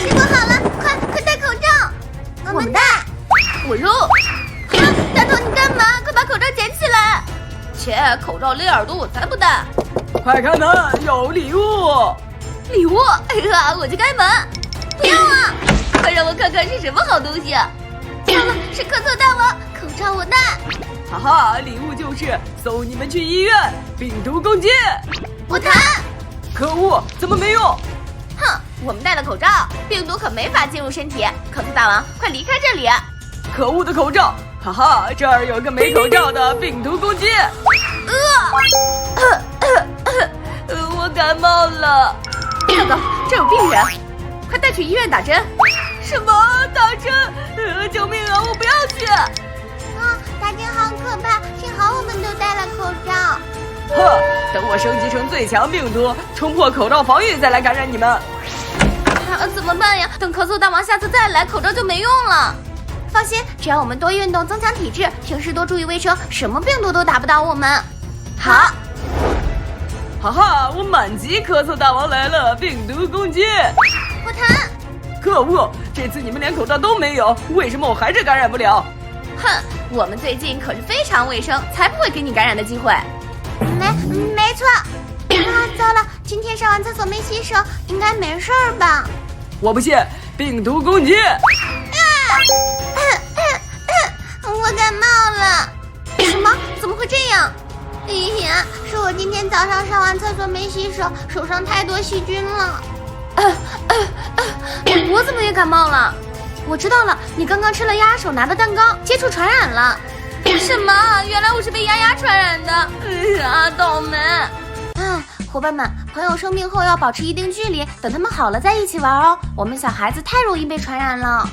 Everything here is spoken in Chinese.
师傅好了，快戴口罩。我们戴。我扔。大头你干嘛？快把口罩捡起来。切，口罩勒耳朵，我才不戴。快看呐，有礼物！礼物？哎呀，我去开门。不要啊！快让我看看是什么好东西。糟了，是科特大王，口罩我戴。哈哈，礼物就是送你们去医院，病毒攻击。我弹。可恶，怎么没用？哼，我们戴了口罩，病毒可没法进入身体。科特大王，快离开这里！可恶的口罩！哈哈，这儿有个没口罩的病毒攻击。我感冒了。大哥，这有病人，快带去医院打针。什么打针？救命啊！我不要去。打针好可怕，幸好我们都戴了口罩。哼，等我升级成最强病毒，冲破口罩防御再来感染你们。怎么办呀？等咳嗽大王下次再来，口罩就没用了。放心，只要我们多运动，增强体质，平时多注意卫生，什么病毒都打不倒我们。好。哈哈，我满级咳嗽大王来了，病毒攻击！我弹。可恶，这次你们连口罩都没有，为什么我还是感染不了？哼，我们最近可是非常卫生，才不会给你感染的机会。没错。糟了，今天上完厕所没洗手，应该没事儿吧？我不信，病毒攻击！我感冒了。什么？怎么会这样？哎呀，是我今天早上上完厕所没洗手，手上太多细菌了。我怎么也感冒了？我知道了，你刚刚吃了鸭手拿的蛋糕，接触传染了。什么？原来我是被丫传染的。倒霉。伙伴们，朋友生病后要保持一定距离，等他们好了再一起玩哦。我们小孩子太容易被传染了。